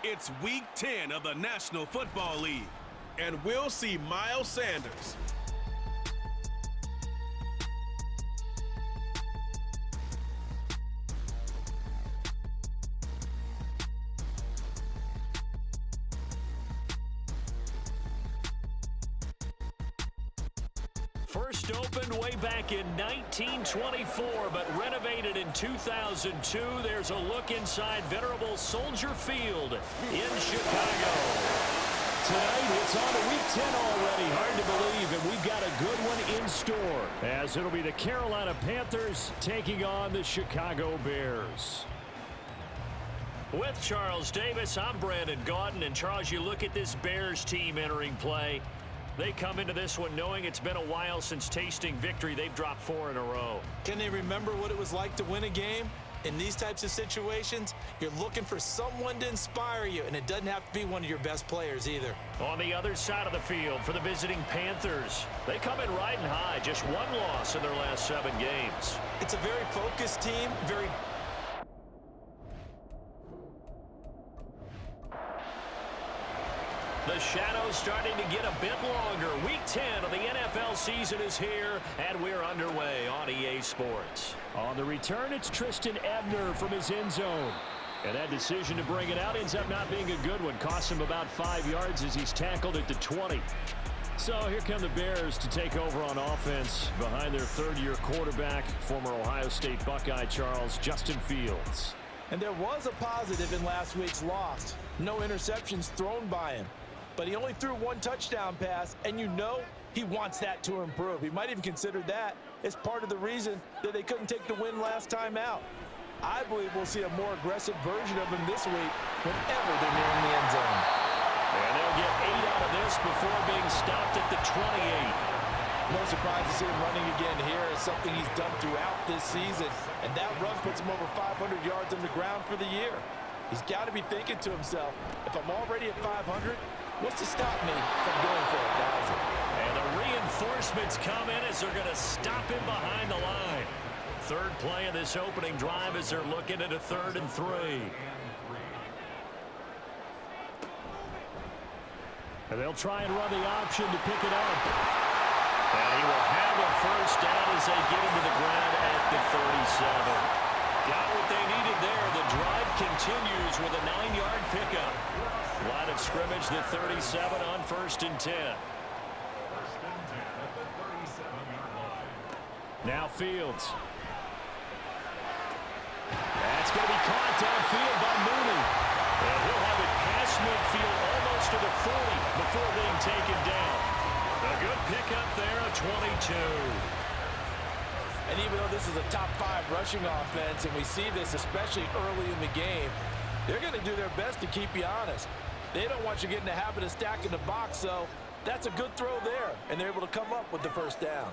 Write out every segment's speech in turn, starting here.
It's Week 10 of the National Football League, and we'll see Miles Sanders. First opened way back in 1924, but renovated in 2002. There's a look inside venerable Soldier Field in Chicago. Tonight, it's on to Week 10 already. Hard to believe, and we've got a good one in store, as it'll be the Carolina Panthers taking on the Chicago Bears. With Charles Davis, I'm Brandon Gaudin, and Charles, you look at this Bears team entering play. They come into this one knowing it's been a while since tasting victory. They've dropped 4 in a row. Can they remember what it was like to win a game? In these types of situations, you're looking for someone to inspire you, and it doesn't have to be one of your best players either. On the other side of the field for the visiting Panthers, they come in riding high, just 1 loss in their last 7 games. It's a very focused team, very... The shadow's starting to get a bit longer. Week 10 of the NFL season is here, and we're underway on EA Sports. On the return, it's Tristan Ebner from his end zone. And that decision to bring it out ends up not being a good one. Costs him about 5 yards as he's tackled at the 20. So here come the Bears to take over on offense behind their third-year quarterback, former Ohio State Buckeye Charles Justin Fields. And there was a positive in last week's loss. No interceptions thrown by him. But he only threw 1 touchdown pass, and you know he wants that to improve. He might even consider that as part of the reason that they couldn't take the win last time out. I believe we'll see a more aggressive version of him this week whenever they're nearing the end zone. And they'll get 8 out of this before being stopped at the 28. No surprise to see him running again here. It's something he's done throughout this season, and that run puts him over 500 yards on the ground for the year. He's got to be thinking to himself, if I'm already at 500, what's to stop me from going for 1,000? And the reinforcements come in as they're going to stop him behind the line. Third play of this opening drive as they're looking at a 3rd and 3. And they'll try and run the option to pick it up. And he will have a first down as they get him to the ground at the 37. Got what they needed there. The drive continues with a 9-yard pickup. Line of scrimmage, the 37 on 1st and 10. Now Fields. That's going to be caught downfield by Mooney. And he'll have it past midfield almost to the 40 before being taken down. A good pickup there, a 22. And even though this is a top 5 rushing offense, and we see this especially early in the game, they're going to do their best to keep you honest. They don't want you getting the habit of stacking the box, so that's a good throw there, and they're able to come up with the first down.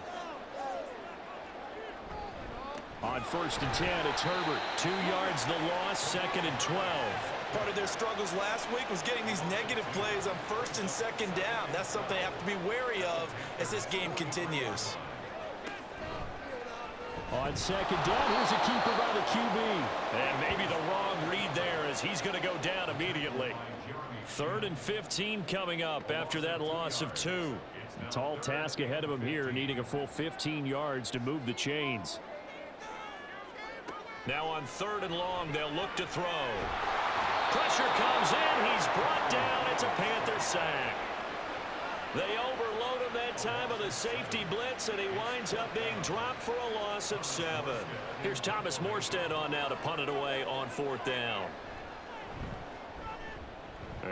On 1st and 10, it's Herbert. 2 yards the loss, 2nd and 12. Part of their struggles last week was getting these negative plays on 1st and 2nd down. That's something they have to be wary of as this game continues. On 2nd down, here's a keeper by the QB. And maybe the wrong read there as he's going to go down immediately. 3rd and 15 coming up after that loss of 2. A tall task ahead of him here, needing a full 15 yards to move the chains. Now on 3rd and long, they'll look to throw. Pressure comes in. He's brought down. It's a Panther sack. They overload him that time of the safety blitz, and he winds up being dropped for a loss of 7. Here's Thomas Morstead on now to punt it away on 4th down.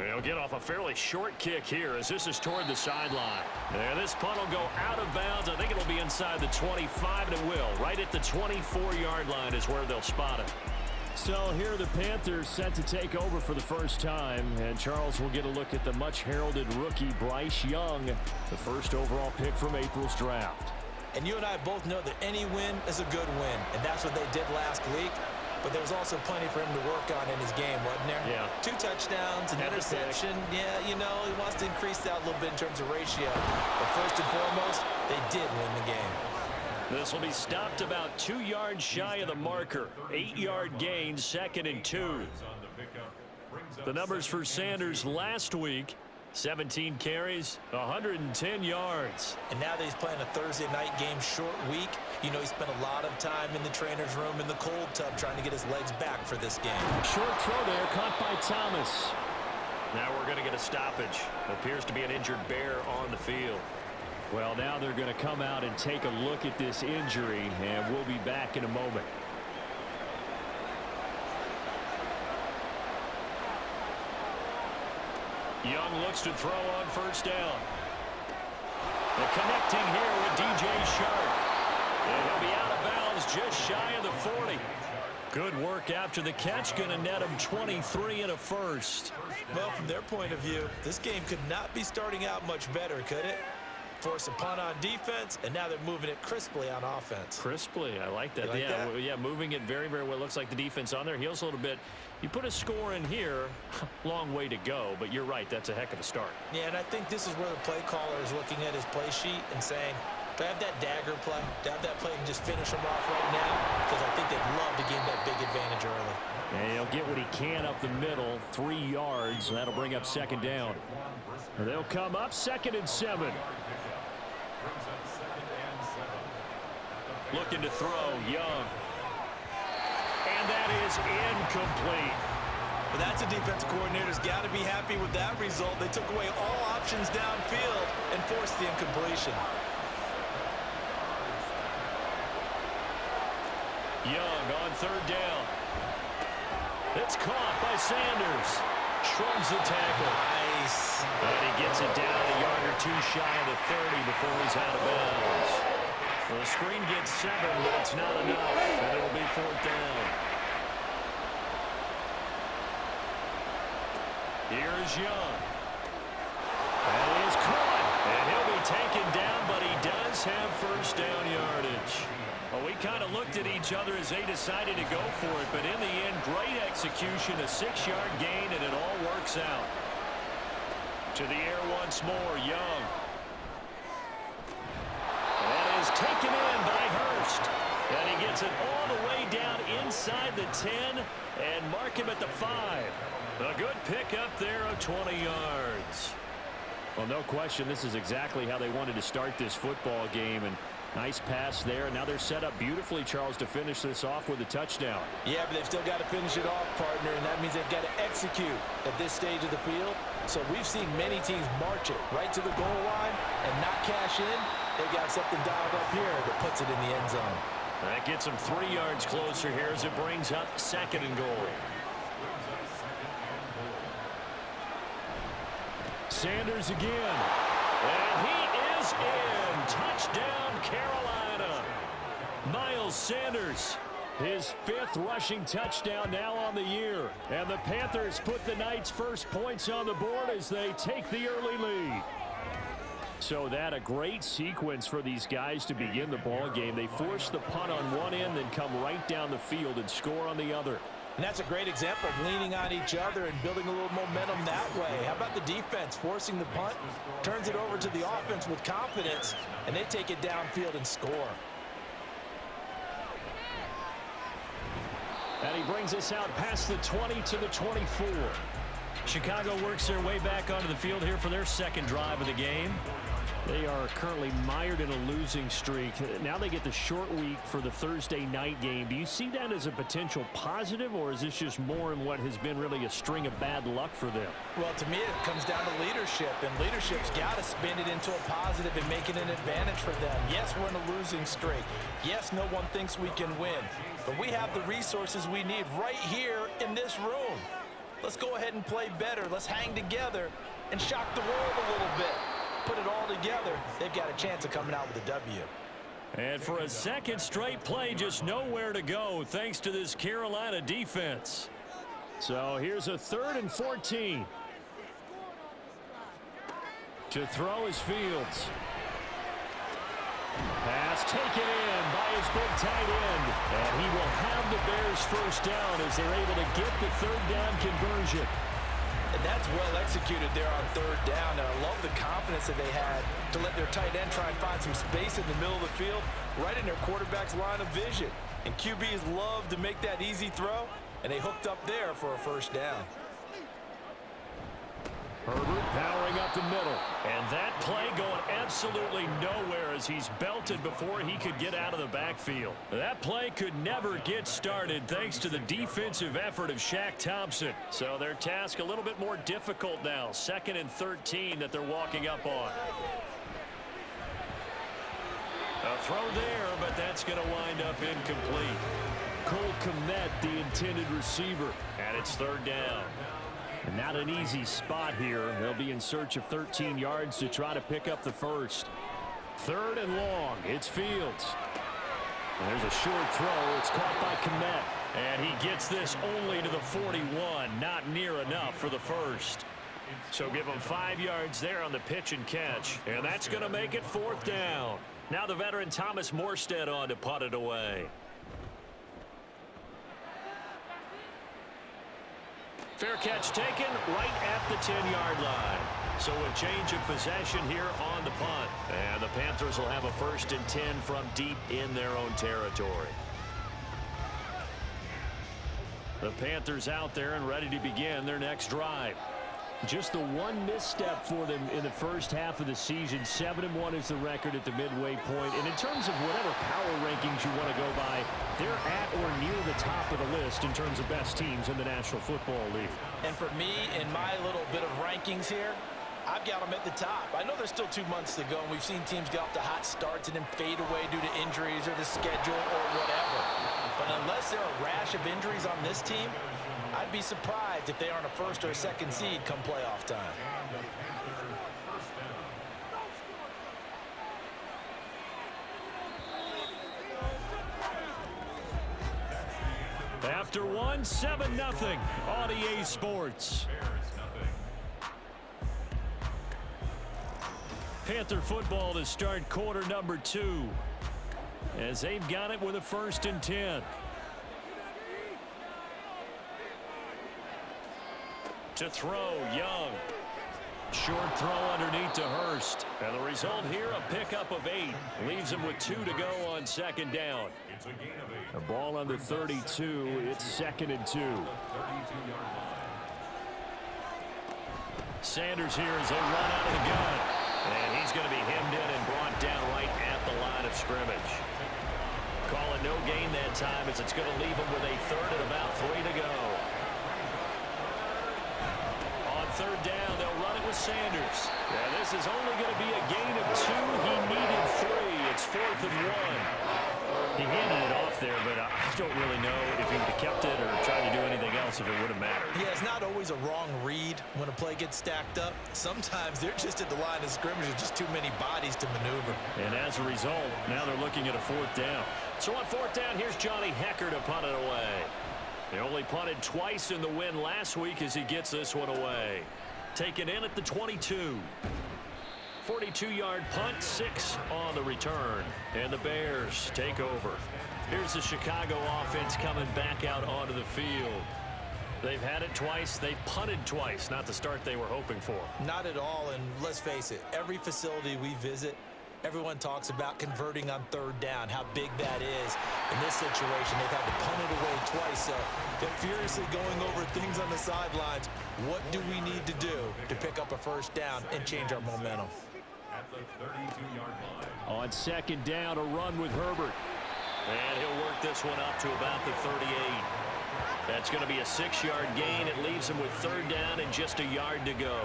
He'll get off a fairly short kick here as this is toward the sideline. And this punt will go out of bounds. I think it'll be inside the 25, and it will. Right at the 24-yard line is where they'll spot it. So here are the Panthers set to take over for the first time. And Charles will get a look at the much-heralded rookie Bryce Young, the first overall pick from April's draft. And you and I both know that any win is a good win, and that's what they did last week. But there was also plenty for him to work on in his game, wasn't there? Yeah. 2 touchdowns, an interception. Yeah, you know, he wants to increase that a little bit in terms of ratio. But first and foremost, they did win the game. This will be stopped about 2 yards shy of the marker. 8-yard gain, 2nd and 2. The numbers for Sanders last week: 17 carries, 110 yards. And now that he's playing a Thursday night game, short week, you know he spent a lot of time in the trainer's room in the cold tub trying to get his legs back for this game. Short throw there, caught by Thomas. Now we're going to get a stoppage. Appears to be an injured Bear on the field. Well, now they're going to come out and take a look at this injury, and we'll be back in a moment. Young looks to throw on first down. The connecting here with DJ Shark. And he'll be out of bounds just shy of the 40. Good work after the catch. Going to net him 23 and a first. Well, from their point of view, this game could not be starting out much better, could it? Force a punt on defense, and now they're moving it crisply on offense. Crisply, I like that. You like yeah, that? yeah, moving it very, very well. Looks like the defense on their heels a little bit. You put a score in here, long way to go, but you're right, that's a heck of a start. Yeah, and I think this is where the play caller is looking at his play sheet and saying, do I have that dagger play? Do I have that play and just finish him off right now? Because I think they'd love to gain that big advantage early. And he'll get what he can up the middle, 3 yards, and that'll bring up second down. They'll come up 2nd and 7. Looking to throw, Young. And that is incomplete. But that's a defensive coordinator's got to be happy with that result. They took away all options downfield and forced the incompletion. Young on 3rd down. It's caught by Sanders. Shrugs the tackle. Nice. And he gets it down a yard or two shy of the 30 before he's out of bounds. Well, the screen gets 7, but it's not enough, and it'll be 4th down. Here's Young. And he is caught, and he'll be taken down, but he does have first down yardage. Well, we kind of looked at each other as they decided to go for it, but in the end, great execution, a 6-yard gain, and it all works out. To the air once more, Young. That is taken in by Hurst. And he gets it all the way down inside the 10 and mark him at the 5. A good pickup there of 20 yards. Well, no question, this is exactly how they wanted to start this football game. And nice pass there. Now they're set up beautifully, Charles, to finish this off with a touchdown. Yeah, but they've still got to finish it off, partner, and that means they've got to execute at this stage of the field. So we've seen many teams march it right to the goal line and not cash in. They've got something dialed up here that puts it in the end zone. That gets them 3 yards closer here as it brings up 2nd and goal. Sanders again. And he is in. Touchdown, Carolina. Miles Sanders, his 5th rushing touchdown now on the year. And the Panthers put the night's first points on the board as they take the early lead. So that a great sequence for these guys to begin the ball game. They force the punt on one end, then come right down the field and score on the other. And that's a great example of leaning on each other and building a little momentum that way. How about the defense forcing the punt, turns it over to the offense with confidence, and they take it downfield and score. And he brings us out past the 20 to the 24. Chicago works their way back onto the field here for their 2nd drive of the game. They are currently mired in a losing streak. Now they get the short week for the Thursday night game. Do you see that as a potential positive, or is this just more in what has been really a string of bad luck for them? Well, to me, it comes down to leadership, and leadership's got to spin it into a positive and make it an advantage for them. Yes, we're in a losing streak. Yes, no one thinks we can win, but we have the resources we need right here in this room. Let's go ahead and play better. Let's hang together and shock the world a little bit. Put it all together, they've got a chance of coming out with a W. And for a 2nd straight play, just nowhere to go thanks to this Carolina defense. So here's a 3rd and 14. To throw is Fields. Pass taken in by his big tight end. And he will have the Bears first down as they're able to get the 3rd down conversion. And that's well executed there on 3rd down. And I love the confidence that they had to let their tight end try and find some space in the middle of the field, right in their quarterback's line of vision. And QBs love to make that easy throw, and they hooked up there for a first down. middle. And that play going absolutely nowhere as he's belted before he could get out of the backfield. That play could never get started thanks to the defensive effort of Shaq Thompson. So their task a little bit more difficult now. 2nd and 13 that they're walking up on. A throw there, but that's going to wind up incomplete. Cole Kmet, the intended receiver, and it's 3rd down. And not an easy spot here. They'll be in search of 13 yards to try to pick up the first. 3rd and long. It's Fields. And there's a short throw. It's caught by Kmet. And he gets this only to the 41. Not near enough for the first. So give him 5 yards there on the pitch and catch. And that's going to make it 4th down. Now the veteran Thomas Morstead on to punt it away. Fair catch taken right at the 10-yard line. So a change of possession here on the punt. And the Panthers will have a 1st and 10 from deep in their own territory. The Panthers out there and ready to begin their next drive. Just the one misstep for them in the first half of the season. 7-1 is the record at the midway point. And in terms of whatever power rankings you want to go by, they're at or near the top of the list in terms of best teams in the National Football League. And for me, in my little bit of rankings here, I've got them at the top. I know there's still 2 months to go, and we've seen teams get off to hot starts and then fade away due to injuries or the schedule or whatever. But unless there are a rash of injuries on this team, I'd be surprised if they aren't a 1st or a 2nd seed come playoff time. After 1, 7-0 on EA Sports. Panther football to start quarter number 2. As they've got it with a 1st and 10. To throw, Young. Short throw underneath to Hurst. And the result here, a pickup of 8. Leaves him with 2 to go on 2nd down. The ball on the 32. It's 2nd and 2. Sanders here as they run out of the gun. And he's going to be hemmed in and brought down right at the line of scrimmage. Call it no gain that time as it's going to leave him with a 3rd and about 3 to go. 3rd down, they'll run it with Sanders. Yeah, this is only going to be a gain of 2. He needed 3. It's 4th and 1. He handed it off there, but I don't really know if he would have kept it or tried to do anything else if it would have mattered. Yeah, it's not always a wrong read when a play gets stacked up. Sometimes they're just at the line of scrimmage with just too many bodies to maneuver. And as a result, now they're looking at a 4th down. So on 4th down, here's Johnny Hecker to punt it away. They only punted twice in the win last week as he gets this one away. Taken in at the 22. 42-yard punt, 6 on the return. And the Bears take over. Here's the Chicago offense coming back out onto the field. They've had it twice. They've punted twice. Not the start they were hoping for. Not at all, and let's face it, every facility we visit, everyone talks about converting on 3rd down, how big that is. In this situation, they've had to punt it away twice, so they're furiously going over things on the sidelines. What do we need to do to pick up a 1st down and change our momentum? At the 32-yard line. On 2nd down, a run with Herbert. And he'll work this one up to about the 38. That's going to be a 6-yard gain. It leaves him with 3rd down and just a yard to go.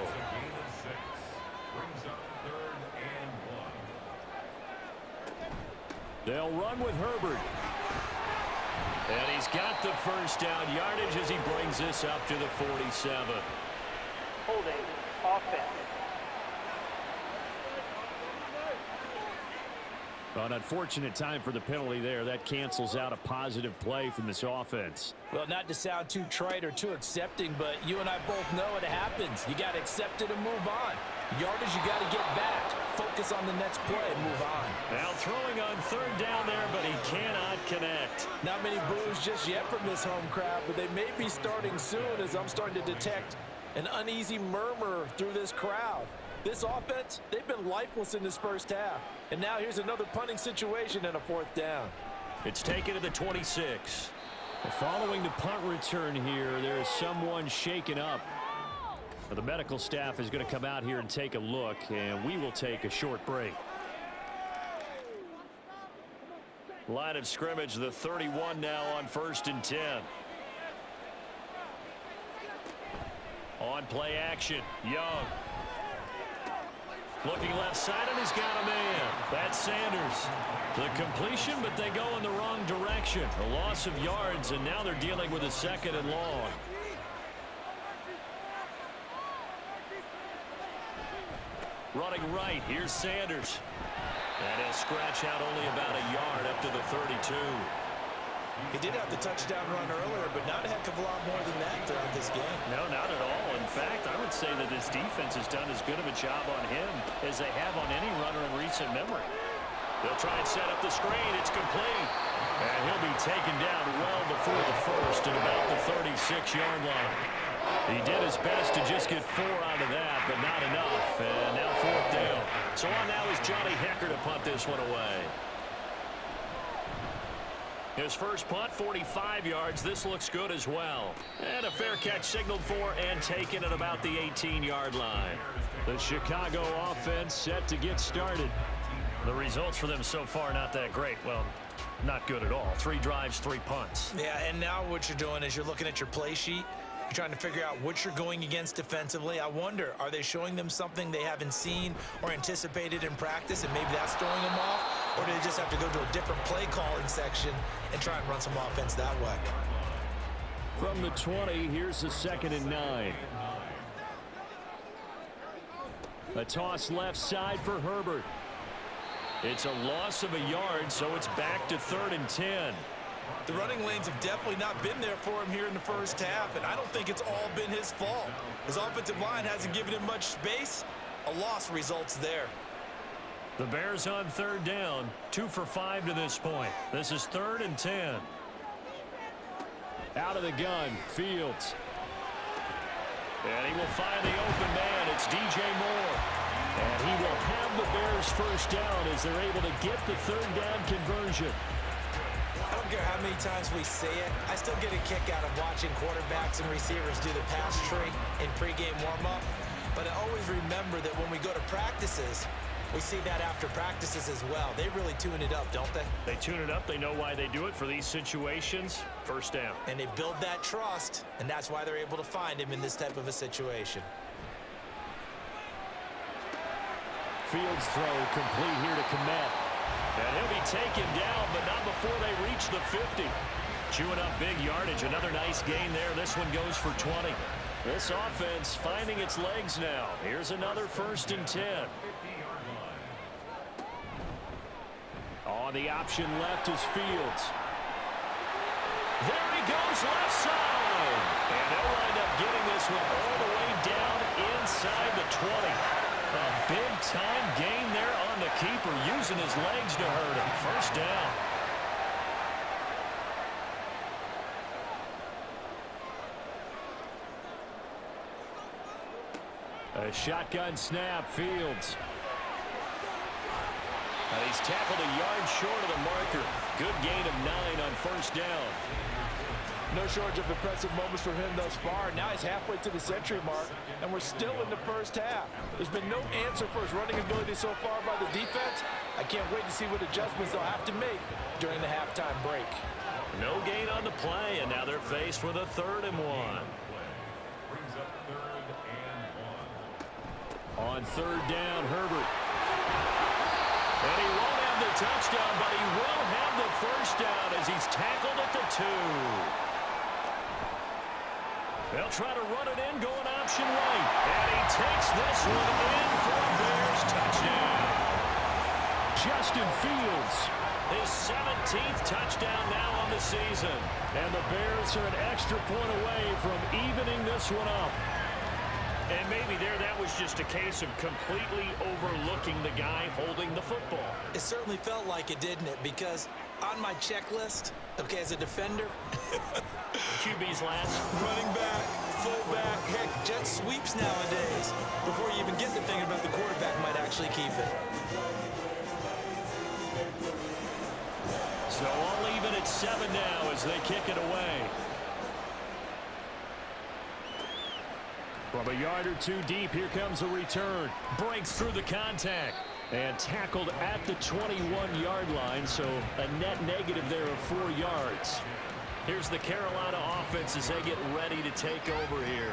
They'll run with Herbert. And he's got the 1st down yardage as he brings this up to the 47. Holding offense. An unfortunate time for the penalty there. That cancels out a positive play from this offense. Well, not to sound too trite or too accepting, but you and I both know it happens. You got to accept it and move on. Yardage, you got to get back. Focus on the next play and move on. Now throwing on 3rd down there, but he cannot connect. Not many boos just yet from this home crowd, but they may be starting soon as I'm starting to detect an uneasy murmur through this crowd. This offense, they've been lifeless in this first half. And now here's another punting situation and a 4th down. It's taken to the 26. Following the punt return here, there is someone shaken up. The medical staff is going to come out here and take a look, and we will take a short break. Line of scrimmage, the 31 now on 1st and 10. On play action, Young. Looking left side, and he's got a man. That's Sanders. The completion, but they go in the wrong direction. A loss of yards, and now they're dealing with a 2nd and long. Running right, here's Sanders. And he'll scratch out only about a yard up to the 32. He did have the touchdown run earlier, but not a heck of a lot more than that throughout this game. No, not at all. In fact, I would say that this defense has done as good of a job on him as they have on any runner in recent memory. They'll try and set up the screen. It's complete. And he'll be taken down well before the first at about the 36-yard line. He did his best to just get 4 out of that, but not enough. And now 4th down. So on now is Johnny Hecker to punt this one away. His first punt, 45 yards. This looks good as well. And a fair catch signaled for and taken at about the 18-yard line. The Chicago offense set to get started. The results for them so far not that great. Well, not good at all. 3 drives, 3 punts. Yeah, and now what you're doing is you're looking at your play sheet. You're trying to figure out what you're going against defensively. I wonder, are they showing them something they haven't seen or anticipated in practice, and maybe that's throwing them off? Or do they just have to go to a different play calling section and try and run some offense that way? From the 20, here's the 2nd and 9. A toss left side for Herbert. It's a loss of a yard, so it's back to 3rd and 10. The running lanes have definitely not been there for him here in the first half, and I don't think it's all been his fault. His offensive line hasn't given him much space. A loss results there. The Bears on 3rd down, 2 for 5 to this point. This is 3rd and 10. Out of the gun, Fields. And he will find the open man. It's DJ Moore. And he will have the Bears first down as they're able to get the 3rd down conversion. I don't care how many times we say it, I still get a kick out of watching quarterbacks and receivers do the pass tree in pregame warm-up. But I always remember that when we go to practices, we see that after practices as well. They really tune it up, don't they? They tune it up. They know why they do it for these situations. First down. And they build that trust, and that's why they're able to find him in this type of a situation. Fields throw complete here to Komet. And he'll be taken down, but not before they reach the 50. Chewing up big yardage. Another nice gain there. This one goes for 20. This offense finding its legs now. Here's another 1st and 10. On the option left is Fields. There he goes left side. And they'll wind up getting this one all the way down inside the 20. A big-time gain there on the keeper, using his legs to hurt him. First down. A shotgun snap, Fields. And he's tackled a yard short of the marker. Good gain of 9 on 1st down. No shortage of impressive moments for him thus far. Now he's halfway to the century mark, and we're still in the first half. There's been no answer for his running ability so far by the defense. I can't wait to see what adjustments they'll have to make during the halftime break. No gain on the play, and now they're faced with a 3rd and 1. Brings up 3rd and 1. On 3rd down, Herbert. And he won't have the touchdown, but he will have the first down as he's tackled at the 2. They'll try to run it in, going option right. And he takes this one in for a Bears touchdown. Justin Fields, his 17th touchdown now on the season. And the Bears are an extra point away from evening this one up. And maybe that was just a case of completely overlooking the guy holding the football. It certainly felt like it, didn't it? Because on my checklist, okay, as a defender, QB's last. running back, fullback, heck, jet sweeps nowadays. Before you even get to thinking about the quarterback might actually keep it. So all even at 7 now as they kick it away. From a yard or two deep, here comes a return. Breaks through the contact. And tackled at the 21-yard line, so a net negative there of 4 yards. Here's the Carolina offense as they get ready to take over here.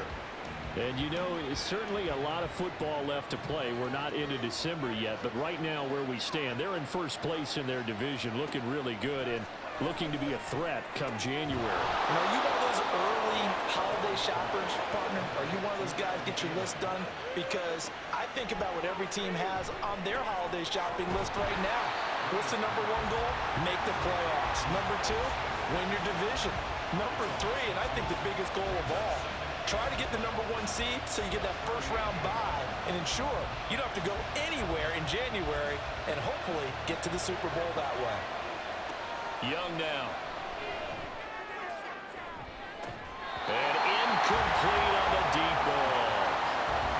And, you know, it's certainly a lot of football left to play. We're not into December yet, but right now where we stand, they're in first place in their division, looking really good and looking to be a threat come January. You know, you one of those early holiday shoppers, partner? Are you one of those guys get your list done? Because I think about what every team has on their holiday shopping list right now. What's the number 1 goal? Make the playoffs. Number 2, win your division. Number 3, and I think the biggest goal of all, try to get the number 1 seed so you get that first-round bye and ensure you don't have to go anywhere in January and hopefully get to the Super Bowl that way. Young now. And incomplete on the deep ball.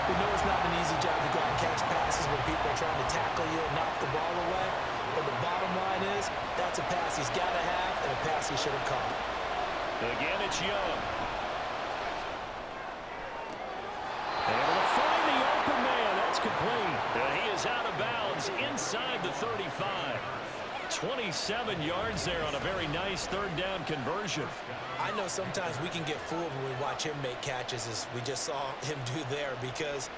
We know it's not an easy job to go out and catch passes when people are trying to tackle you and knock the ball away. But the bottom line is, that's a pass he's got to have and a pass he should have caught. Again, it's Young. Able to find the open man. That's complete. And he is out of bounds inside the 35. 27 yards there on a very nice third-down conversion. I know sometimes we can get fooled when we watch him make catches, as we just saw him do there, because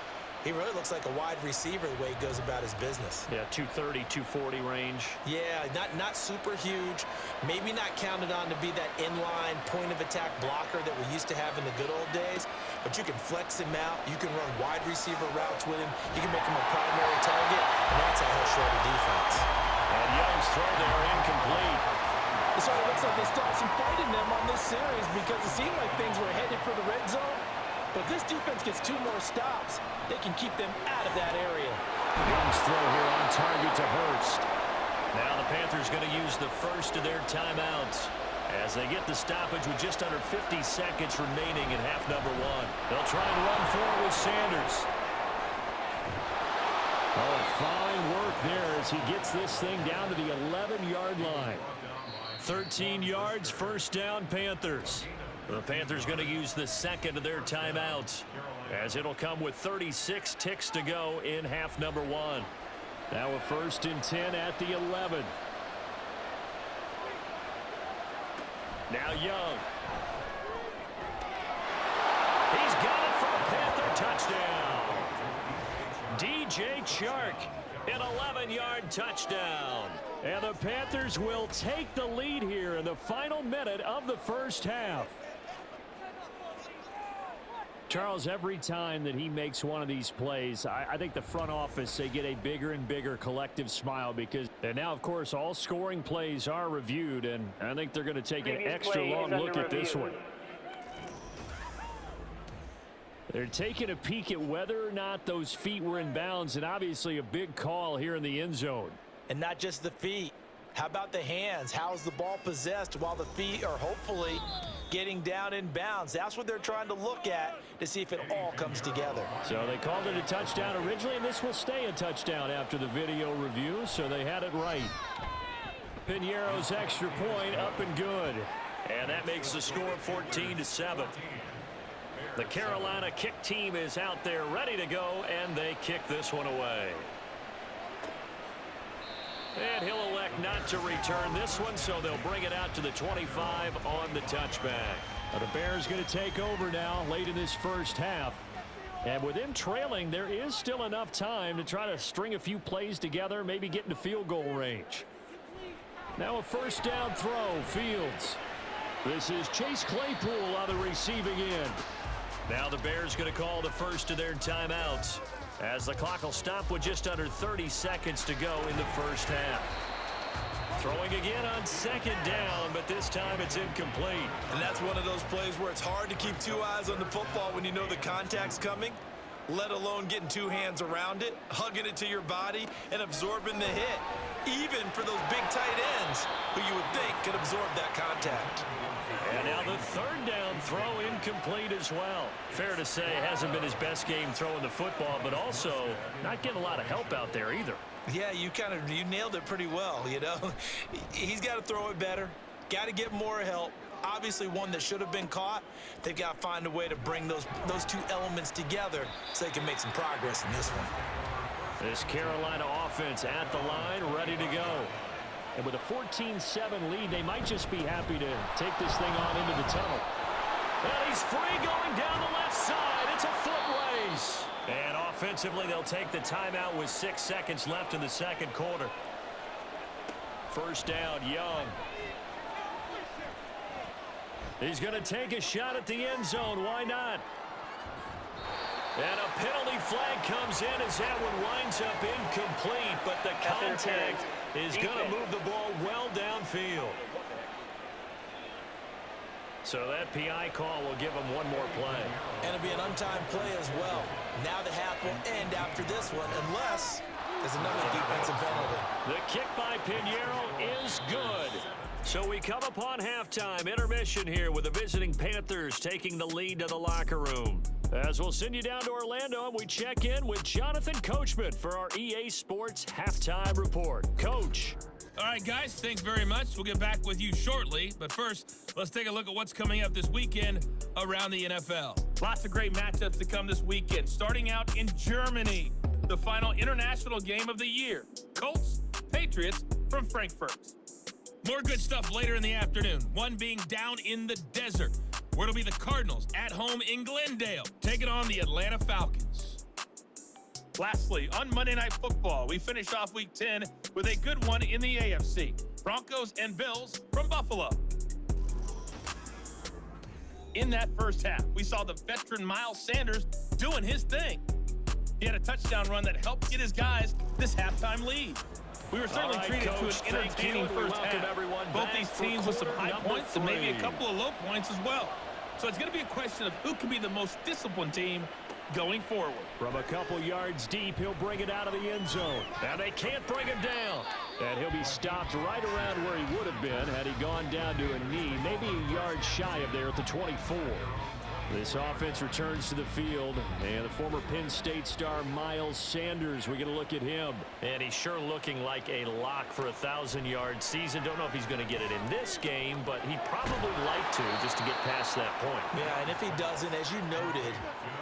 he really looks like a wide receiver the way he goes about his business. Yeah, 230, 240 range. Yeah, not super huge. Maybe not counted on to be that inline point-of-attack blocker that we used to have in the good old days, but you can flex him out. You can run wide receiver routes with him. You can make him a primary target, and that's how he'll shred a defense. And Young's throw there incomplete. It sort of looks like they stopped some fight in them on this series because it seemed like things were headed for the red zone. But this defense gets 2 more stops. They can keep them out of that area. Young's throw here on target to Hurst. Now the Panthers going to use the first of their timeouts as they get the stoppage with just under 50 seconds remaining in half number 1. They'll try and run forward with Sanders. Oh, fine work there as he gets this thing down to the 11-yard line. 13 yards, first down, Panthers. The Panthers going to use the second of their timeouts as it'll come with 36 ticks to go in half number 1. Now a 1st and 10 at the 11. Now Young. He's got it for a Panther touchdown. DJ Chark, an 11-yard touchdown. And the Panthers will take the lead here in the final minute of the first half. Charles, every time that he makes one of these plays, I think the front office, they get a bigger and bigger collective smile because and now, of course, all scoring plays are reviewed, and I think they're going to take an extra long look at this one. They're taking a peek at whether or not those feet were in bounds, and obviously a big call here in the end zone. And not just the feet. How about the hands? How's the ball possessed while the feet are hopefully getting down in bounds? That's what they're trying to look at to see if it all comes together. So they called it a touchdown originally, and this will stay a touchdown after the video review, so they had it right. Piñeiro's extra point up and good. And that makes the score 14-7. The Carolina kick team is out there ready to go, and they kick this one away. And he'll elect not to return this one, so they'll bring it out to the 25 on the touchback. Now the Bears going to take over now late in this first half. And with them trailing, there is still enough time to try to string a few plays together, maybe get into field goal range. Now a first down throw, Fields. This is Chase Claypool on the receiving end. Now the Bears going to call the first of their timeouts as the clock will stop with just under 30 seconds to go in the first half. Throwing again on second down, but this time it's incomplete. And that's one of those plays where it's hard to keep 2 eyes on the football when you know the contact's coming, let alone getting 2 hands around it, hugging it to your body, and absorbing the hit, even for those big tight ends who you would think could absorb that contact. And now the third down throw incomplete as well. Fair to say, hasn't been his best game throwing the football, but also not getting a lot of help out there either. Yeah, you nailed it pretty well, you know. He's got to throw it better, got to get more help, Obviously one that should have been caught. They've got to find a way to bring those two elements together so they can make some progress in this one. This Carolina offense at the line, ready to go. And with a 14-7 lead, they might just be happy to take this thing on into the tunnel. And he's free going down the left side. It's a foot race. And offensively, they'll take the timeout with 6 seconds left in the second quarter. First down, Young. He's going to take a shot at the end zone. Why not? And a penalty flag comes in as that one winds up incomplete, but the contact is going to move the ball well downfield. So that PI call will give him one more play. And it'll be an untimed play as well. Now the half will end after this one, unless there's another defensive penalty. The kick by Pinheiro is good. So we come upon halftime, intermission here with the visiting Panthers taking the lead to the locker room. As we'll send you down to Orlando, and we check in with Jonathan Coachman for our EA Sports Halftime Report. Coach. All right, guys, thanks very much. We'll get back with you shortly. But first, let's take a look at what's coming up this weekend around the NFL. Lots of great matchups to come this weekend. Starting out in Germany, the final international game of the year. Colts, Patriots from Frankfurt. More good stuff later in the afternoon. One being down in the desert, where it'll be the Cardinals at home in Glendale, taking on the Atlanta Falcons. Lastly, on Monday Night Football, we finish off Week 10 with a good one in the AFC. Broncos and Bills from Buffalo. In that first half, we saw the veteran Miles Sanders doing his thing. He had a touchdown run that helped get his guys this halftime lead. We were certainly treated to an entertaining first half. Both these teams with some high points and maybe a couple of low points as well. So it's going to be a question of who can be the most disciplined team going forward. From a couple yards deep, he'll bring it out of the end zone. And they can't bring him down. And he'll be stopped right around where he would have been had he gone down to a knee, maybe a yard shy of there at the 24. This offense returns to the field, and the former Penn State star Miles Sanders, we get a look at him. And he's sure looking like a lock for a 1,000-yard season. Don't know if he's going to get it in this game, but he'd probably like to just to get past that point. Yeah, and if he doesn't, as you noted,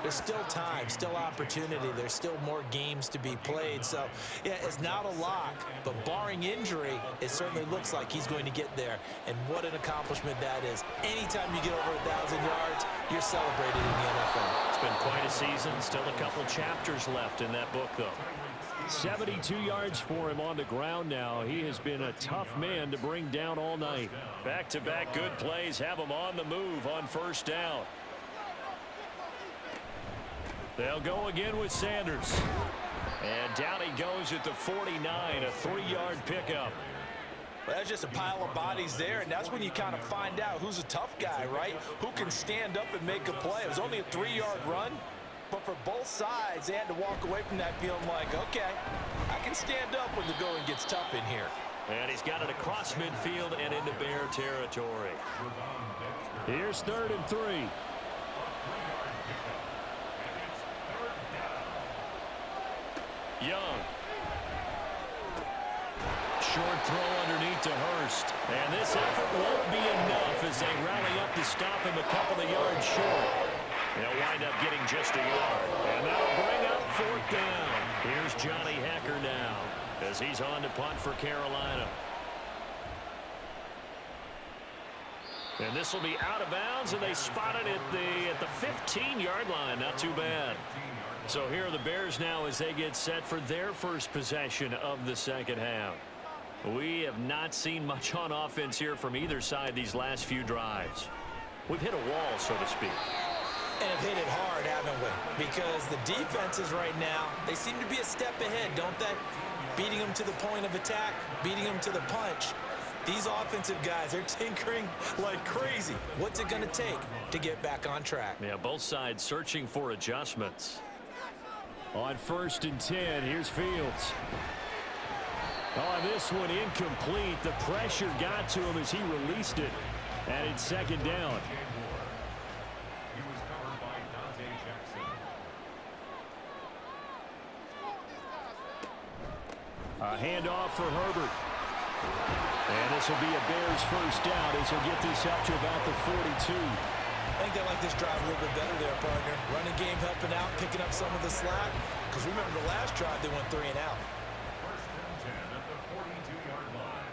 there's still time, still opportunity. There's still more games to be played. So, yeah, it's not a lock, but barring injury, it certainly looks like he's going to get there. And what an accomplishment that is. Anytime you get over 1,000 yards, you're celebrated in the NFL. It's been quite a season. Still a couple chapters left in that book, though. 72 yards for him on the ground now. He has been a tough man to bring down all night. Back-to-back good plays have him on the move on first down. They'll go again with Sanders. And down he goes at the 49, a 3-yard pickup. Well, that's just a pile of bodies there, and that's when you kind of find out who's a tough guy, right? Who can stand up and make a play. It was only a 3-yard run, but for both sides, they had to walk away from that feeling like, okay, I can stand up when the going gets tough in here. And he's got it across midfield and into Bear territory. Here's 3rd and 3. Young. Short throw underneath to Hurst. And this effort won't be enough as they rally up to stop him a couple of yards short. They'll wind up getting just a yard. And that'll bring up 4th down. Here's Johnny Hecker now as he's on to punt for Carolina. And this will be out of bounds, and they spot it at the 15-yard line. Not too bad. So here are the Bears now as they get set for their first possession of the second half. We have not seen much on offense here from either side these last few drives. We've hit a wall, so to speak. And have hit it hard, haven't we? Because the defenses right now, they seem to be a step ahead, don't they? Beating them to the point of attack, beating them to the punch. These offensive guys, they're tinkering like crazy. What's it going to take to get back on track? Yeah, both sides searching for adjustments. On 1st and 10, here's Fields. Oh, this one incomplete. The pressure got to him as he released it. And it's 2nd down. He was covered by Dante Jackson. A handoff for Herbert. And this will be a Bears first down as he'll get this up to about the 42. I think they like this drive a little bit better there, partner. Running game helping out, picking up some of the slack. Because remember the last drive, they went 3 and out. First and 10 at the 42-yard line.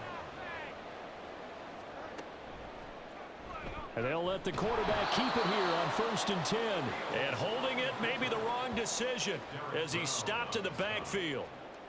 And they'll let the quarterback keep it here on first and 10. And holding it may be the wrong decision as he stopped in the backfield.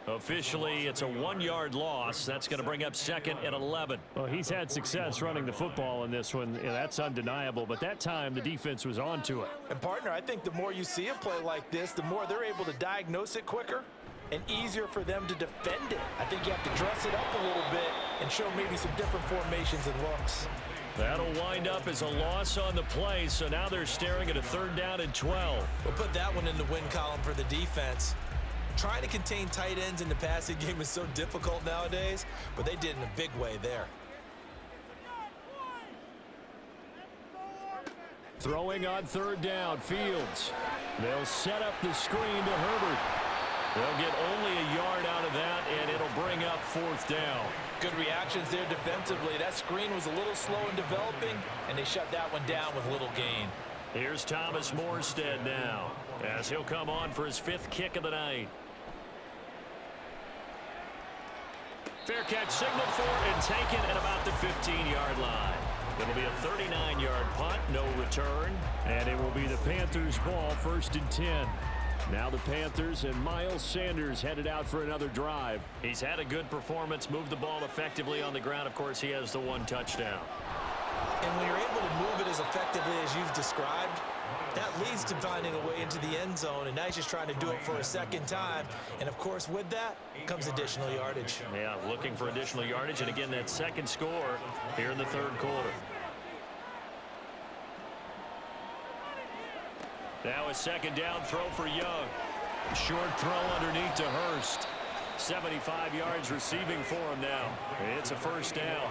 Officially, it's a 1-yard loss. That's going to bring up second and 11. Well, he's had success running the football in this one. Yeah, that's undeniable. But that time, the defense was on to it. And, partner, I think the more you see a play like this, the more they're able to diagnose it quicker and easier for them to defend it. I think you have to dress it up a little bit and show maybe some different formations and looks. That'll wind up as a loss on the play, so now they're staring at a 3rd down and 12. We'll put that one in the win column for the defense. Trying to contain tight ends in the passing game is so difficult nowadays, but they did in a big way there. Throwing on 3rd down, Fields. They'll set up the screen to Herbert. They'll get only a yard out of that, and it'll bring up 4th down. Good reactions there defensively. That screen was a little slow in developing, and they shut that one down with little gain. Here's Thomas Morstead now, as he'll come on for his 5th kick of the night. Fair catch signaled for and taken at about the 15-yard line. It'll be a 39-yard punt, no return. And it will be the Panthers' ball, 1st and 10. Now the Panthers and Miles Sanders headed out for another drive. He's had a good performance, moved the ball effectively on the ground. Of course, he has the 1 touchdown. And when you're able to move it as effectively as you've described, that leads to finding a way into the end zone, and now he's just trying to do it for a 2nd time. And, of course, with that comes additional yardage. Yeah, looking for additional yardage, and again, that 2nd score here in the 3rd quarter. Now a 2nd down throw for Young. Short throw underneath to Hurst. 75 yards receiving for him now. It's a 1st down.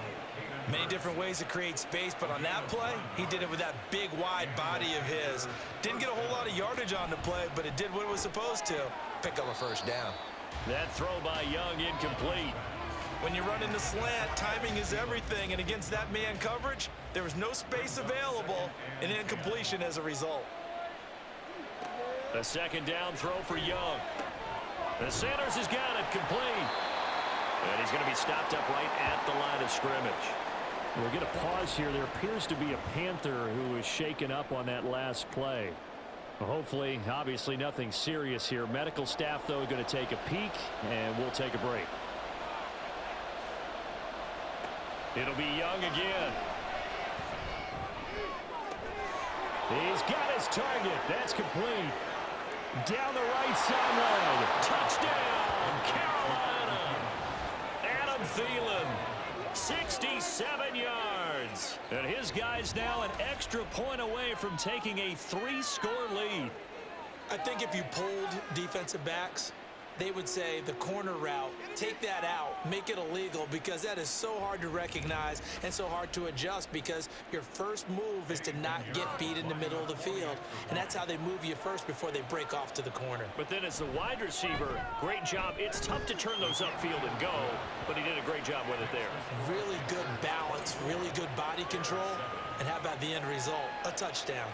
Many different ways to create space, but on that play, he did it with that big, wide body of his. Didn't get a whole lot of yardage on the play, but it did what it was supposed to. Pick up a 1st down. That throw by Young incomplete. When you run in the slant, timing is everything, and against that man coverage, there was no space available, and incompletion as a result. A 2nd down throw for Young. And Sanders has got it complete. And he's going to be stopped up right at the line of scrimmage. We'll get a pause here. There appears to be a Panther who was shaken up on that last play. Well, hopefully, obviously nothing serious here. Medical staff, though, going to take a peek, and we'll take a break. It'll be Young again. He's got his target. That's complete. Down the right sideline. Touchdown, Carolina. Adam Thielen, 67 yards. And his guys now an extra point away from taking a 3-score lead. I think if you pulled defensive backs, they would say the corner route, take that out, make it illegal, because that is so hard to recognize and so hard to adjust, because your first move is to not get beat in the middle of the field. And that's how they move you first before they break off to the corner. But then as the wide receiver, great job. It's tough to turn those upfield and go, but he did a great job with it there. Really good balance, really good body control. And how about the end result? A touchdown.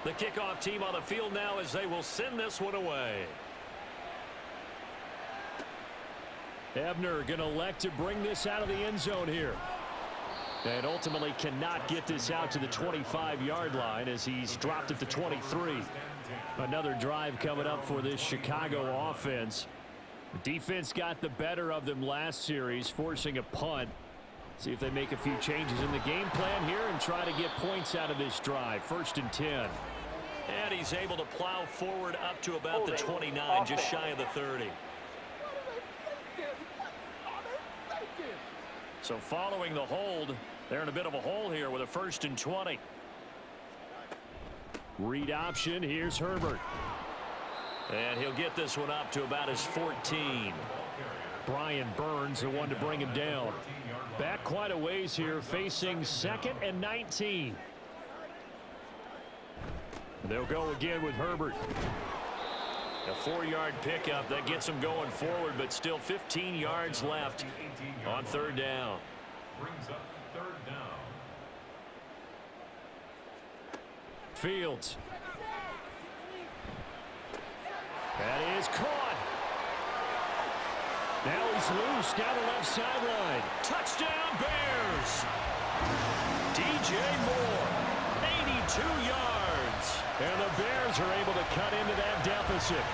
The kickoff team on the field now as they will send this one away. Ebner going to elect to bring this out of the end zone here. And ultimately cannot get this out to the 25-yard line as he's dropped at the 23. Another drive coming up for this Chicago offense. The defense got the better of them last series, forcing a punt. See if they make a few changes in the game plan here and try to get points out of this drive. 1st and 10. And he's able to plow forward up to about the 29, just shy of the 30. So following the hold, they're in a bit of a hole here with a 1st and 20. Read option. Here's Herbert. And he'll get this one up to about his 14. Brian Burns, the one to bring him down. Back quite a ways here, facing 2nd and 19. They'll go again with Herbert. A 4-yard pickup that gets them going forward, but still 15 yards left on third down. Brings up third down. Fields. That is caught. Now he's loose down the left sideline. Touchdown, Bears! DJ Moore, 82 yards. And the Bears are able to cut into that deficit.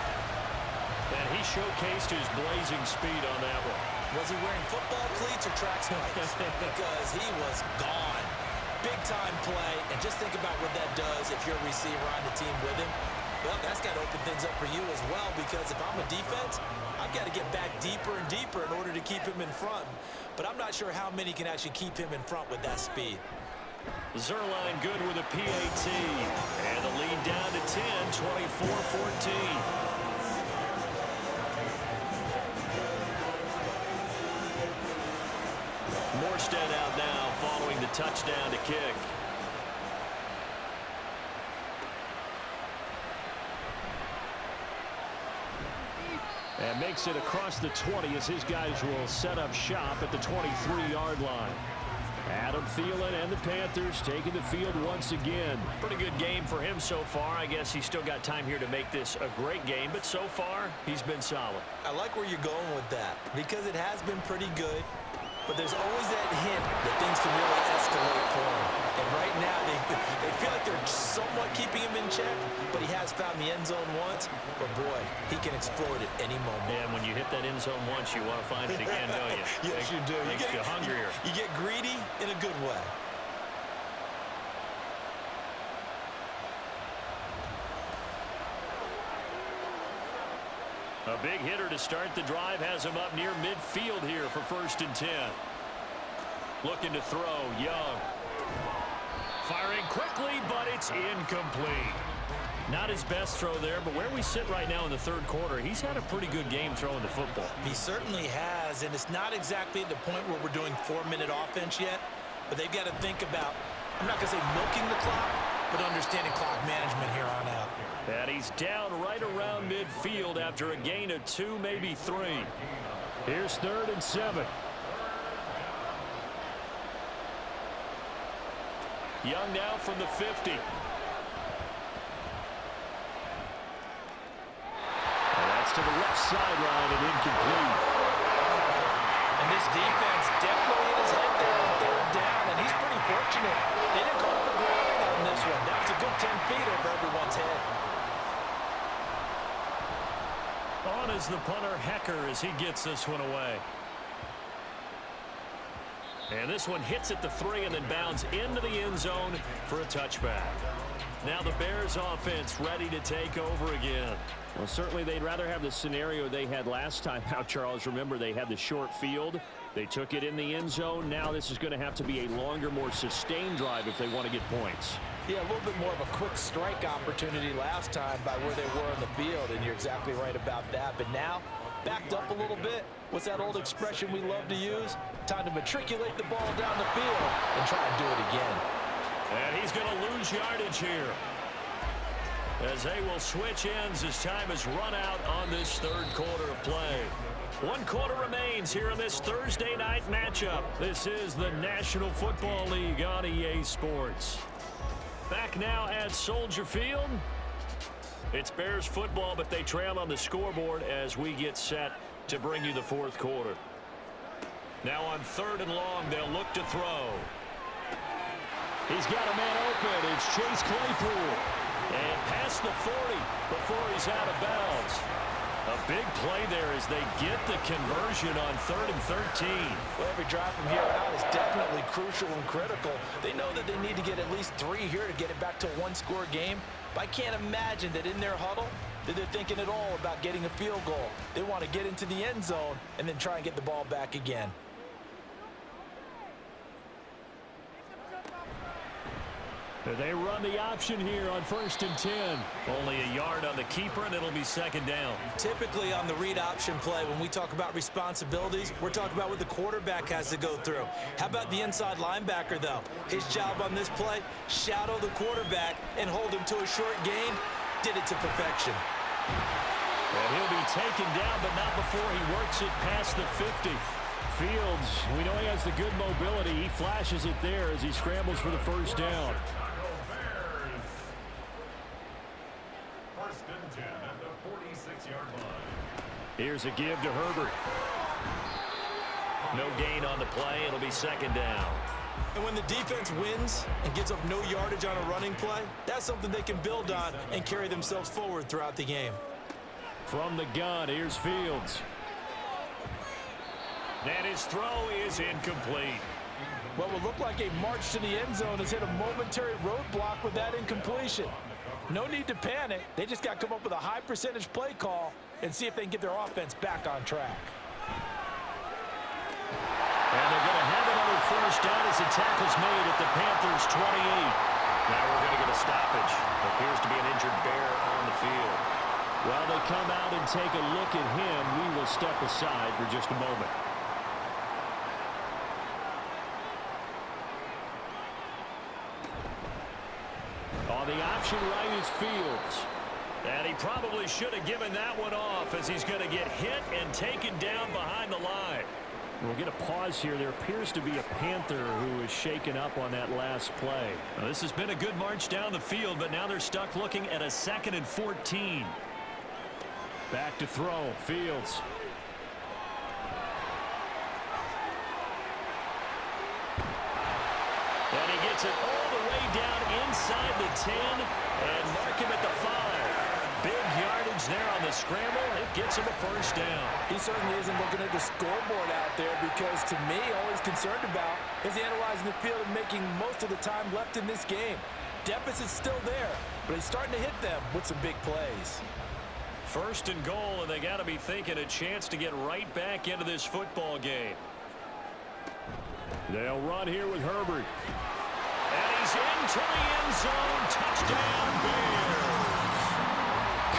And he showcased his blazing speed on that one. Was he wearing football cleats or track spikes? Because he was gone. Big-time play. And just think about what that does if you're a receiver on the team with him. Well, that's got to open things up for you as well, because if I'm a defense, I've got to get back deeper and deeper in order to keep him in front. But I'm not sure how many can actually keep him in front with that speed. Zerline good with a PAT. And the lead down to 10, 24-14. Morstead out now following the touchdown to kick. And makes it across the 20 as his guys will set up shop at the 23-yard line. Adam Thielen and the Panthers taking the field once again. Pretty good game for him so far. I guess he's still got time here to make this a great game, but so far he's been solid. I like where you're going with that, because it has been pretty good. But there's always that hint that things can really escalate for him. And right now, they feel like they're somewhat keeping him in check, but he has found the end zone once. But, boy, he can explode at any moment. And when you hit that end zone once, you want to find it again, don't you? Yes, you do. Makes you hungrier. You get greedy in a good way. A big hitter to start the drive has him up near midfield here for 1st and 10. Looking to throw, Young. Firing quickly, but it's incomplete. Not his best throw there, but where we sit right now in the third quarter, he's had a pretty good game throwing the football. He certainly has, and it's not exactly at the point where we're doing 4-minute offense yet, but they've got to think about, I'm not going to say milking the clock, but understanding clock management here on out. And he's down right around midfield after a gain of 2, maybe 3. Here's 3rd and 7. Young now from the 50. And that's to the left sideline and incomplete. And this defense definitely in his head there on 3rd down, and he's pretty fortunate. They didn't call for grounding on this one. That was a good 10 feet over everyone's head. On is the punter, Hecker, as he gets this one away. And this one hits at the 3 and then bounds into the end zone for a touchback. Now the Bears offense ready to take over again. Well, certainly they'd rather have the scenario they had last time out, Charles. Remember, they had the short field. They took it in the end zone. Now this is going to have to be a longer, more sustained drive if they want to get points. Yeah, a little bit more of a quick strike opportunity last time by where they were on the field, and you're exactly right about that. But now, backed up a little bit. What's that old expression we love to use? Time to matriculate the ball down the field and try and do it again. And he's going to lose yardage here, as they will switch ends as time has run out on this third quarter of play. 1 quarter remains here in this Thursday night matchup. This is the National Football League on EA Sports. Back now at Soldier Field. It's Bears football, but they trail on the scoreboard as we get set to bring you the 4th quarter. Now on 3rd and long, they'll look to throw. He's got a man open. It's Chase Claypool. And past the 40 before he's out of bounds. A big play there as they get the conversion on 3rd and 13. Well, every drive from here out is definitely crucial and critical. They know that they need to get at least 3 here to get it back to a 1-score game. But I can't imagine that in their huddle that they're thinking at all about getting a field goal. They want to get into the end zone and then try and get the ball back again. They run the option here on 1st and 10. Only a yard on the keeper, and it'll be 2nd down. Typically on the read option play, when we talk about responsibilities, we're talking about what the quarterback has to go through. How about the inside linebacker, though? His job on this play, shadow the quarterback and hold him to a short gain. Did it to perfection. And he'll be taken down, but not before he works it past the 50. Fields, we know he has the good mobility. He flashes it there as he scrambles for the first down. First and 10 at the 46-yard line. Here's a give to Herbert. No gain on the play. It'll be second down. And when the defense wins and gets up no yardage on a running play, that's something they can build on and carry themselves forward throughout the game. From the gun, here's Fields. And his throw is incomplete. What will look like a march to the end zone has hit a momentary roadblock with that incompletion. No need to panic. They just got to come up with a high percentage play call and see if they can get their offense back on track. And they're going to have another first down as the tackle's made at the Panthers' 28. Now we're going to get a stoppage. Appears to be an injured bear on the field. While they come out and take a look at him, we will step aside for just a moment. On the option right is Fields. And he probably should have given that one off as he's going to get hit and taken down behind the line. We'll get a pause here. There appears to be a Panther who is shaken up on that last play. Well, this has been a good march down the field, but now they're stuck looking at a 2nd and 14. Back to throw. Fields. And he gets it all the way down inside the 10 and mark him at the 5. Big yardage there on the scramble. It gets him a first down. He certainly isn't looking at the scoreboard out there because, to me, all he's concerned about is analyzing the field and making most of the time left in this game. Deficit's still there, but he's starting to hit them with some big plays. First and goal, and they got to be thinking a chance to get right back into this football game. They'll run here with Herbert. And he's into the end zone. Touchdown, Bears.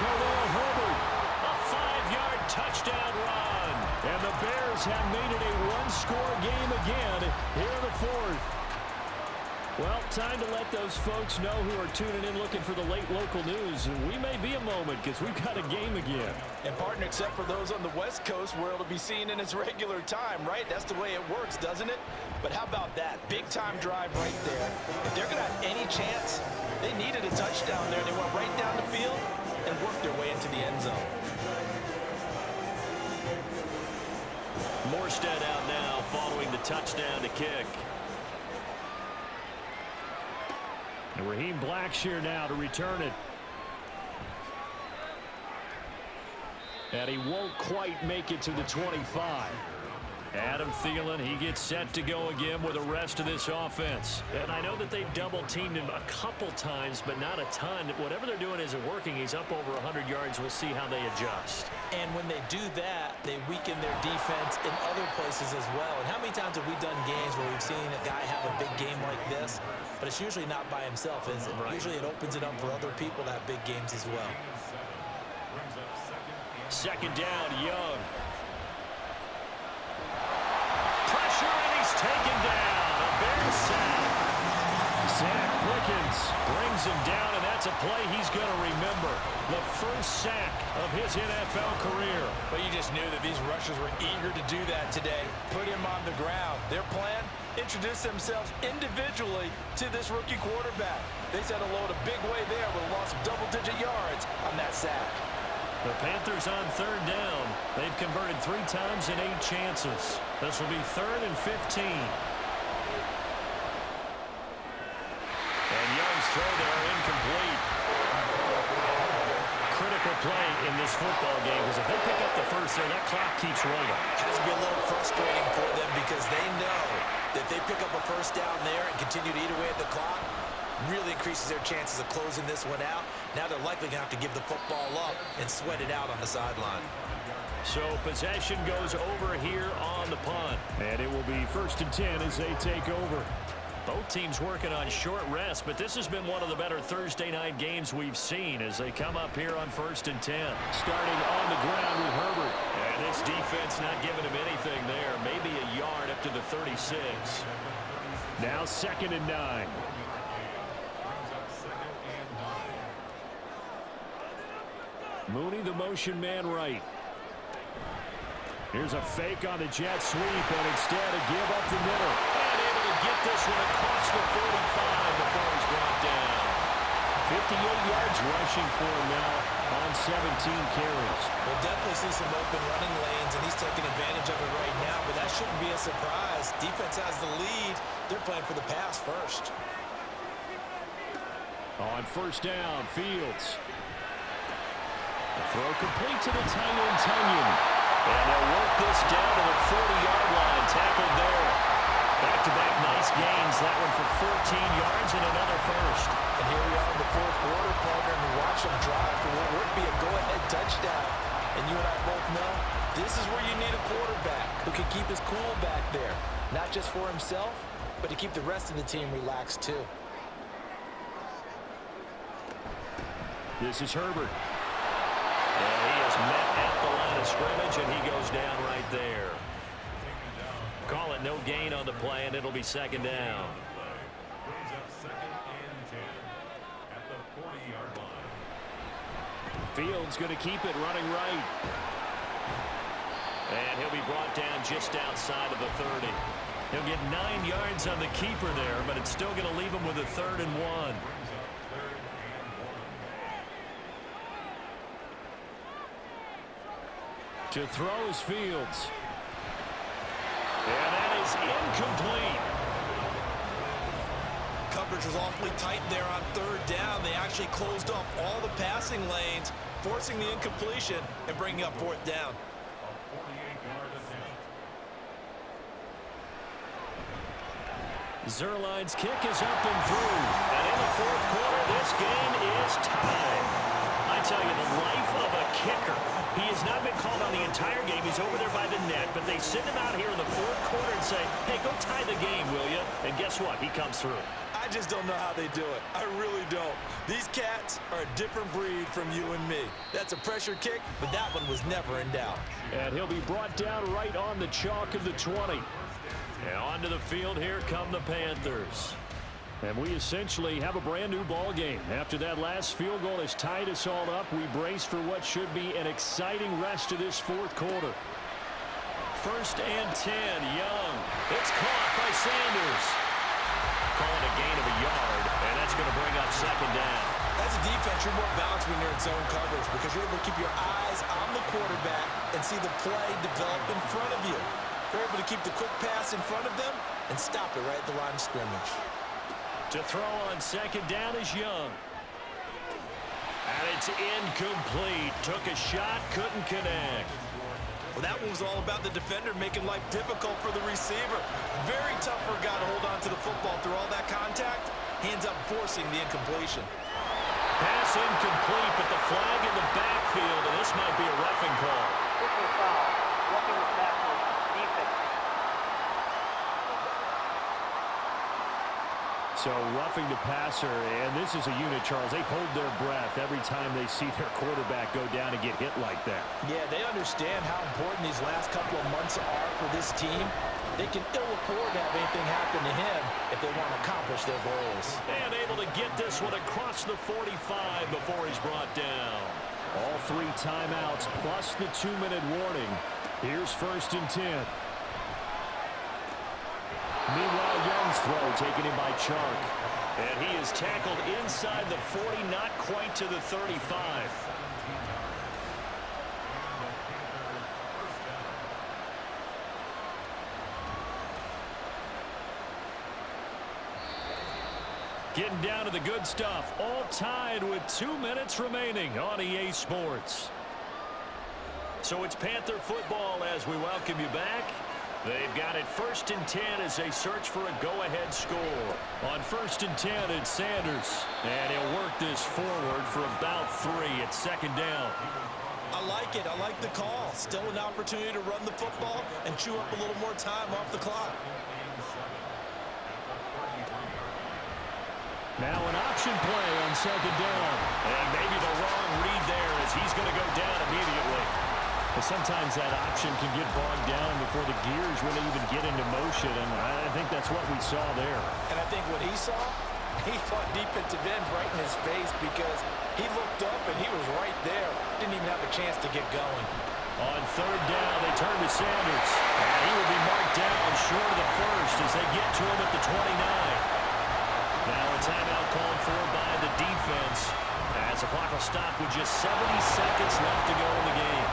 Khalil Herbert. A 5-yard touchdown run. And the Bears have made it a one-score game again here in the 4th. Well, time to let those folks know who are tuning in looking for the late local news. We may be a moment because we've got a game again. And, partner, except for those on the West Coast where it'll be seen in its regular time, right? That's the way it works, doesn't it? But how about that? Big-time drive right there. If they're going to have any chance, they needed a touchdown there. They went right down the field and worked their way into the end zone. Morstead out now following the touchdown to kick. And Raheem Blackshear now to return it. And he won't quite make it to the 25. Adam Thielen, he gets set to go again with the rest of this offense. And I know that they've double-teamed him a couple times, but not a ton. Whatever they're doing isn't working. He's up over 100 yards. We'll see how they adjust. And when they do that, they weaken their defense in other places as well. And how many times have we done games where we've seen a guy have a big game like this, but it's usually not by himself, is it? Right. Usually it opens it up for other people to have big games as well. Second down, Young. Pressure, and he's taken down. A Bears sack. Zach Pickens Brings him down, and that's a play he's going to remember. The first sack of his NFL career. But you just knew that these rushers were eager to do that today. Put him on the ground. Their plan, introduce themselves individually to this rookie quarterback. They said hello in a big way there with a loss of double-digit yards on that sack. The Panthers on third down. They've converted 3 times in 8 chances. This will be 3rd and 15. And Young's throw there incomplete. Critical play in this football game because if they pick up the first there, that clock keeps rolling. Has to be a little frustrating for them because they know that they pick up a first down there and continue to eat away at the clock, really increases their chances of closing this one out. Now they're likely going to have to give the football up and sweat it out on the sideline. So possession goes over here on the punt. And it will be 1st and 10 as they take over. Both teams working on short rest, but this has been one of the better Thursday night games we've seen as they come up here on 1st and 10. Starting on the ground with Herbert. And this defense not giving him anything there. Maybe a yard up to the 36. Now 2nd and 9. Mooney, the motion man right. Here's a fake on the jet sweep, and instead a give up the middle. And able to get this one across the 45 before he's brought down. 58 yards rushing for him now on 17 carries. We'll definitely see some open running lanes, and he's taking advantage of it right now, but that shouldn't be a surprise. Defense has the lead. They're playing for the pass first. On first down, Fields. The throw complete to the tight end, Tunyon. And they'll work this down to the 40-yard line. Tackled there. Back-to-back nice gains. That one for 14 yards and another first. And here we are in the fourth quarter, partner, and watch them drive for what would be a go-ahead touchdown. And you and I both know this is where you need a quarterback who can keep his cool back there. Not just for himself, but to keep the rest of the team relaxed too. This is Herbert. And he is met at the line of scrimmage, and he goes down right there. Call it no gain on the play, and it'll be second down. Brings up 2nd and 10 at the 40-yard line. Fields going to keep it running right. And he'll be brought down just outside of the 30. He'll get 9 yards on the keeper there, but it's still going to leave him with a 3rd and 1. To throw is Fields. And that is incomplete. Coverage was awfully tight there on 3rd down. They actually closed off all the passing lanes, forcing the incompletion and bringing up 4th down. A 48-yard attempt. Zerline's kick is up and through. And in the 4th quarter, this game is tied. I tell you, the life of a kicker. He has not been called on the entire game. He's over there by the net, but they send him out here in the 4th quarter and say, hey, go tie the game, will you? And guess what? He comes through. I just don't know how they do it. I really don't. These cats are a different breed from you and me. That's a pressure kick, but that one was never in doubt. And he'll be brought down right on the chalk of the 20. And onto the field, here come the Panthers. And we essentially have a brand-new ball game. After that last field goal has tied us all up, we brace for what should be an exciting rest of this 4th quarter. 1st and 10, Young. It's caught by Sanders. Call it a gain of a yard, and that's going to bring up 2nd down. As a defense, you're more balanced when you're in zone coverage because you're able to keep your eyes on the quarterback and see the play develop in front of you. You're able to keep the quick pass in front of them and stop it right at the line of scrimmage. To throw on 2nd down is Young. And it's incomplete. Took a shot, couldn't connect. Well, that one was all about the defender making life difficult for the receiver. Very tough for a guy to hold on to the football through all that contact. Hands up, forcing the incompletion. Pass incomplete, but the flag in the backfield, and this might be a roughing call. Personal foul. Roughing the tackle. Defense. So roughing the passer, and this is a unit, Charles. They hold their breath every time they see their quarterback go down and get hit like that. Yeah, they understand how important these last couple of months are for this team. They can ill afford to have anything happen to him if they want to accomplish their goals. And able to get this one across the 45 before he's brought down. All 3 timeouts plus the 2-minute warning. Here's 1st and 10. Meanwhile, Young's throw taken in by Chark. And he is tackled inside the 40, not quite to the 35. Getting down to the good stuff. All tied with 2 minutes remaining on EA Sports. So it's Panther football as we welcome you back. They've got it 1st and 10 as they search for a go-ahead score. On 1st and 10, it's Sanders. And he'll work this forward for about 3 at 2nd down. I like it. I like the call. Still an opportunity to run the football and chew up a little more time off the clock. Now an option play on 2nd down. And maybe the wrong read there as he's going to go down immediately. But sometimes that option can get bogged down before the gears really even get into motion, and I think that's what we saw there. And I think what he saw defensive end right in his face because he looked up and he was right there. Didn't even chance to get going. On third down, they turn to Sanders. And he will be marked down short of the first as they get to him at the 29. Now a timeout called for by the defense as the clock will stop with just 70 seconds left to go in the game.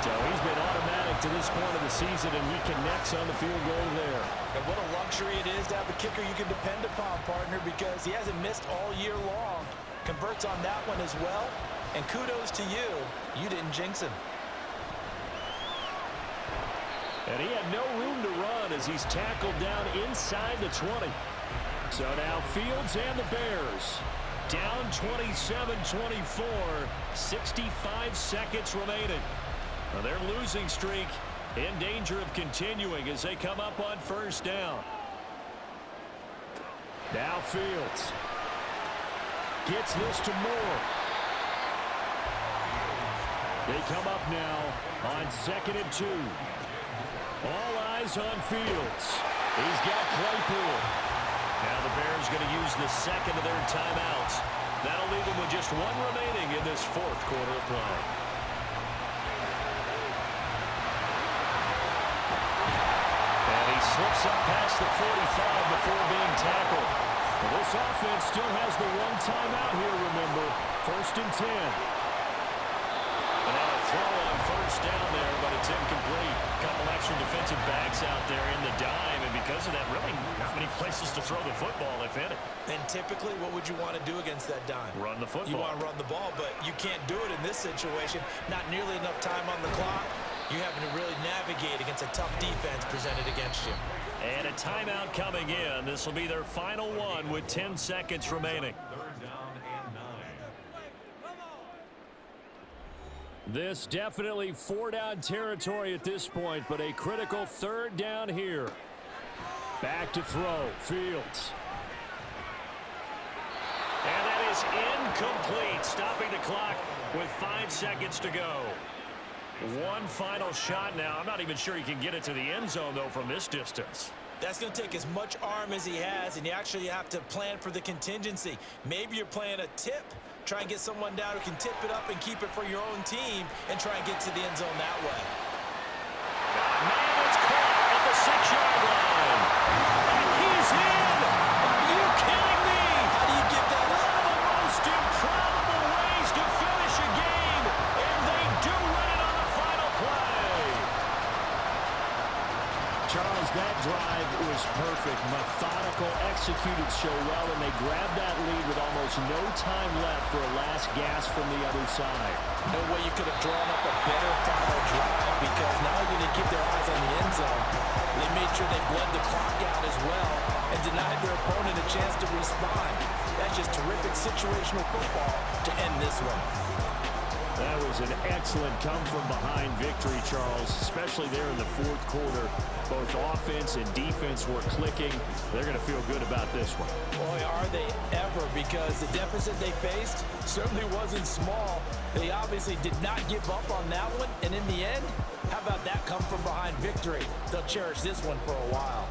So he's been automatic to this point of the season, and he connects on the field goal there. And what a luxury it is to have a kicker you can depend upon, partner, because he hasn't missed all year long. Converts on that one as well. And kudos to you. You didn't jinx him. And he had no room to run as he's tackled down inside the 20. So now Fields and the Bears down 27-24, 65 seconds remaining. Now their losing streak in danger of continuing as they come up on first down. Now Fields gets this to Moore. They come up now on 2nd and 2. All eyes on Fields. He's got Claypool. Now the Bears going to use the second of their timeouts. That'll leave them with just one remaining in this fourth quarter of play. And he slips up past the 45 before being tackled. Well, this offense still has the one timeout here, remember. 1st and 10. And now a throw on first down there, but it's incomplete. A couple extra defensive backs out there in the dime, and because of that, really not many places to throw the football, if any. And typically, what would you want to do against that dime? Run the football. You want to run the ball, but you can't do it in this situation. Not nearly enough time on the clock. You're having to really navigate against a tough defense presented against you. And a timeout coming in. This will be their final one with 10 seconds remaining. 3rd down and 9. This definitely 4-down territory at this point, but a critical 3rd down here. Back to throw. Fields. And that is incomplete, stopping the clock with 5 seconds to go. One final shot now. I'm not even sure he can get it to the end zone, though, from this distance. That's going to take as much arm as he has, and you actually have to plan for the contingency. Maybe you're playing a tip. Try and get someone down who can tip it up and keep it for your own team and try and get to the end zone that way. Man, it's caught at the 6-yard line. And he's in. Are you kidding me? How do you give that up? One of the most improbable ways to finish a game, and they do win it on the final play. Charles, that drive was perfect. Methodical, executed so well, and they grabbed that lead with almost no time left for a last gasp from the other side. No way you could have drawn up a better final drive, because not only did they keep their eyes on the end zone, they made sure they bled the clock out as well and denied their opponent a chance to respond. That's just terrific situational football to end this one. That was an excellent come-from-behind victory, Charles, especially there in the fourth quarter. Both offense and defense were clicking. They're going to feel good about this one. Boy, are they ever, because the deficit they faced certainly wasn't small. They obviously did not give up on that one, and in the end, how about that come-from-behind victory? They'll cherish this one for a while.